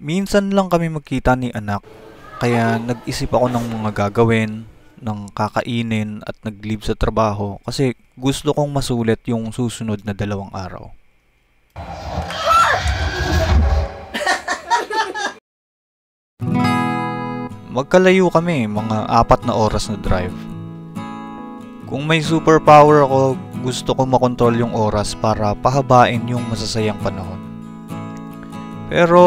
Minsan lang kami magkita ni anak, kaya nag-isip ako ng mga gagawin, ng kakainin at nag-leave sa trabaho kasi gusto kong masulit yung susunod na 2 araw. Magkalayo kami, mga 4 na oras na drive. Kung may superpower ako, gusto ko makontrol yung oras para pahabain yung masasayang panahon. Pero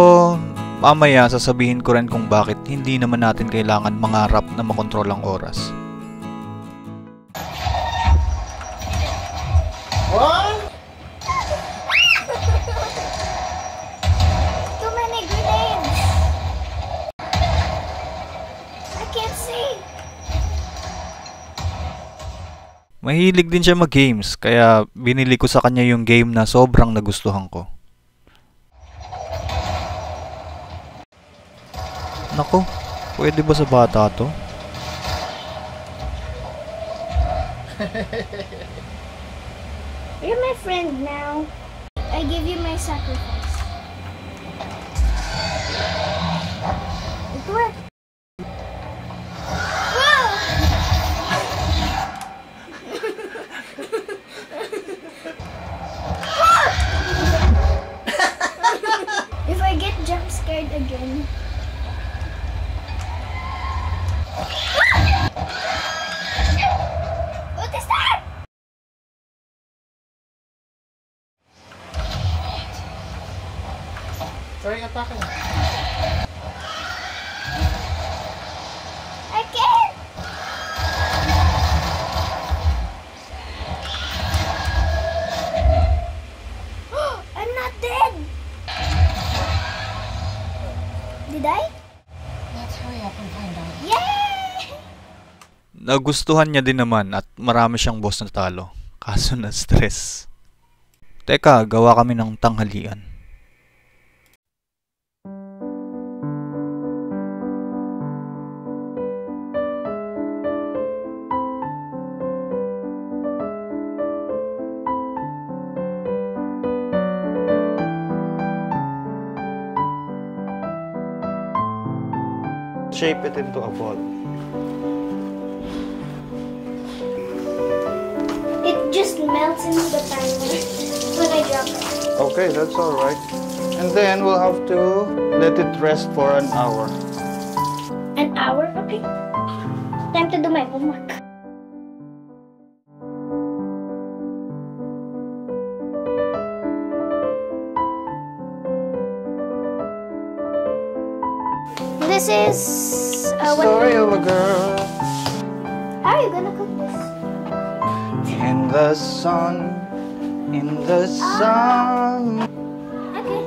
mamaya sasabihin ko rin kung bakit hindi naman natin kailangan mangarap na makontrol ang oras. What? Too many grenades! I can't see! Mahilig din siya mag-games, kaya binili ko sa kanya yung game na sobrang nagustuhan ko. Nako, pwede ba sa bata to? You're my friend now. I give you my sacrifice. It worked. Whoa! If I get jump scared again. What is that? Try attacking. I can't. I'm not dead. Did I? Let's hurry up and find out. Yay! Nagustuhan niya din naman at marami siyang boss na talo, kaso na stress. Teka, gawa kami ng tanghalian. Shape it into a ball. It just melts into the timer when I drop it. Okay, that's all right. And then we'll have to let it rest for an hour. An hour? Okay. Time to do my homework. This is Story of a girl How are you gonna cook this? in the sun, in the sun. Okay.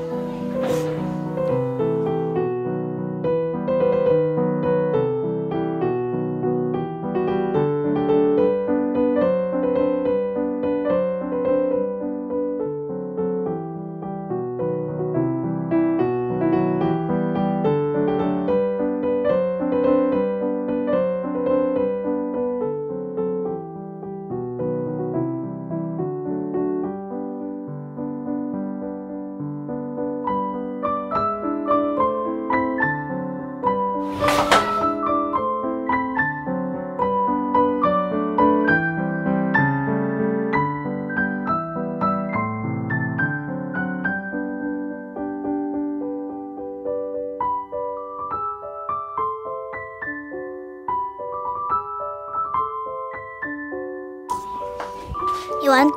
You want?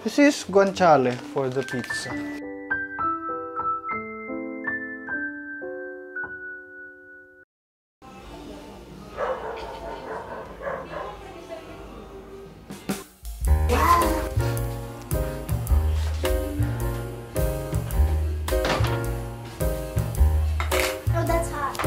This is guanciale for the pizza. Oh, that's hot.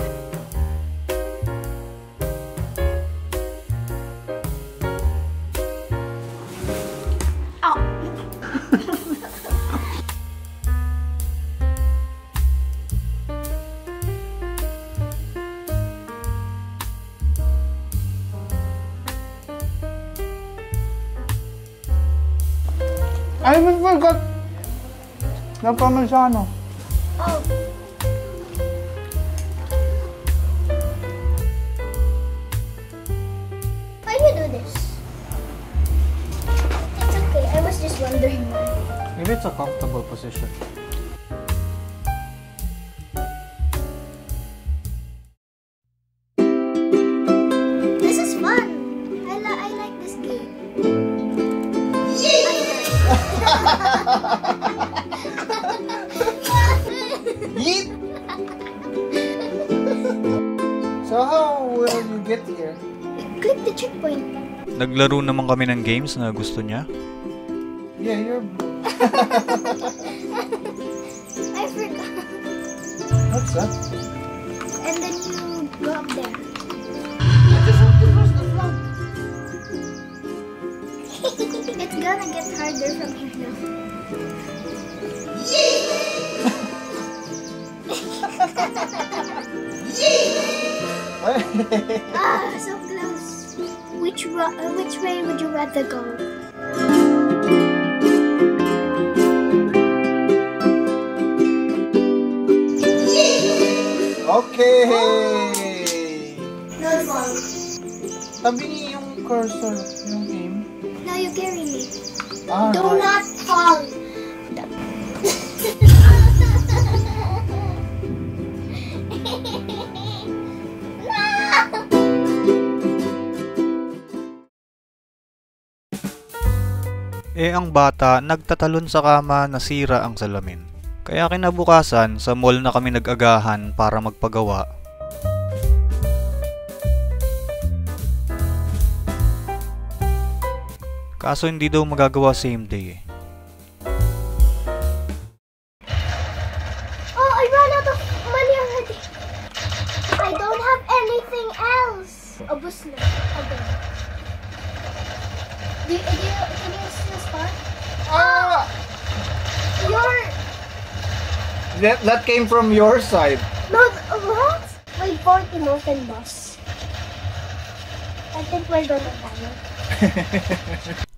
I even forgot La Parmesano. Oh. Why do you do this? It's okay. I was just wondering why. Maybe it's a comfortable position. This is fun. I like this game. Yeet! So how will you get here? Click the checkpoint. Naglaro naman kami ng games na gusto niya. Yeah, you're... I forgot. What's that? And then you go up there. I just have to press the flag. It's gonna get harder from here now. So close. Which way would you rather go? Okay! No fall. Tabi yung cursor, yung aim. Now you carry me. Ah, Do right. not fall. Ang bata nagtatalon sa kama, nasira ang salamin. Kaya kinabukasan, sa mall na kami nag-agahan para magpagawa. Kaso hindi daw magagawa same day . Oh, I ran out of money already. I don't have anything else. Abus na. Okay. Can you still start? Ah! Your... That came from your side. No, what? May 40 open boss. I think we're gonna die.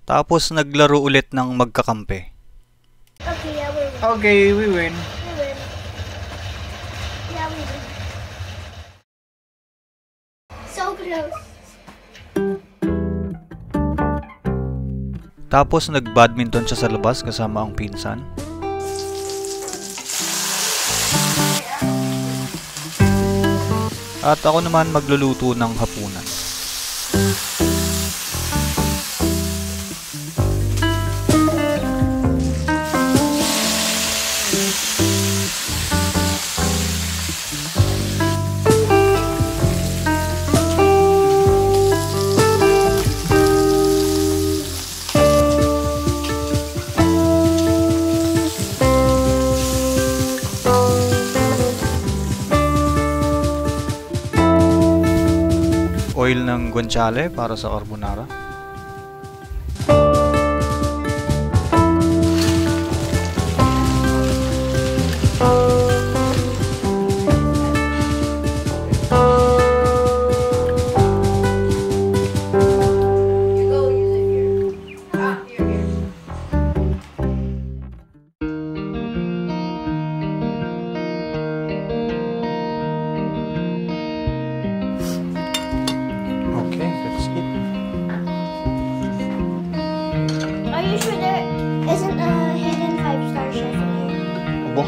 Tapos naglaro ulit ng magkakampi. Okay, yeah, we win. Okay, we win. We win. Yeah, we win. So close. Tapos nag-badminton siya sa labas kasama ang pinsan. At ako naman magluluto ng hapunan. Oil ng guanciale para sa carbonara. Okay, let's eat. Are you sure there isn't a hidden 5-star chef in here? Abo.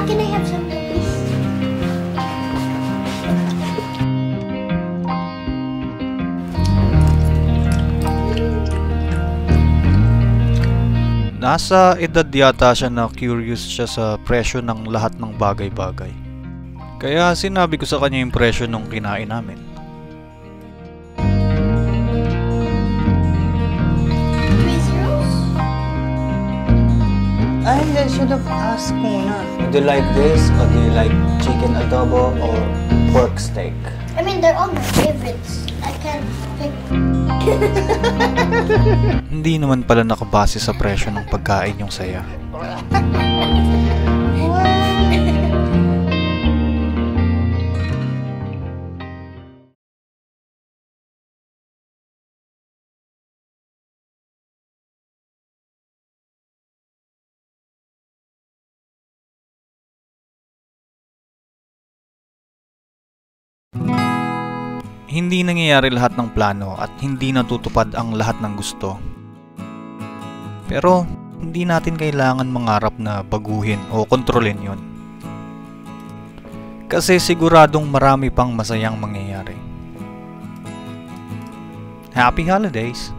Can I have something, please? Nasa edad yata siya na curious siya sa presyo ng lahat ng bagay-bagay. Kaya sinabi ko sa kanya yung presyo nung kinain namin. I should have asked muna. Do you like this or do you like chicken adobo or pork steak? I mean, they're all my favorites. I can't pick. Hindi naman pala nakabase sa presyo ng pagkain yung saya. Hindi nangyayari lahat ng plano at hindi natutupad ang lahat ng gusto. Pero hindi natin kailangan mangarap na baguhin o kontrolin yun. Kasi siguradong marami pang masayang mangyayari. Happy Holidays!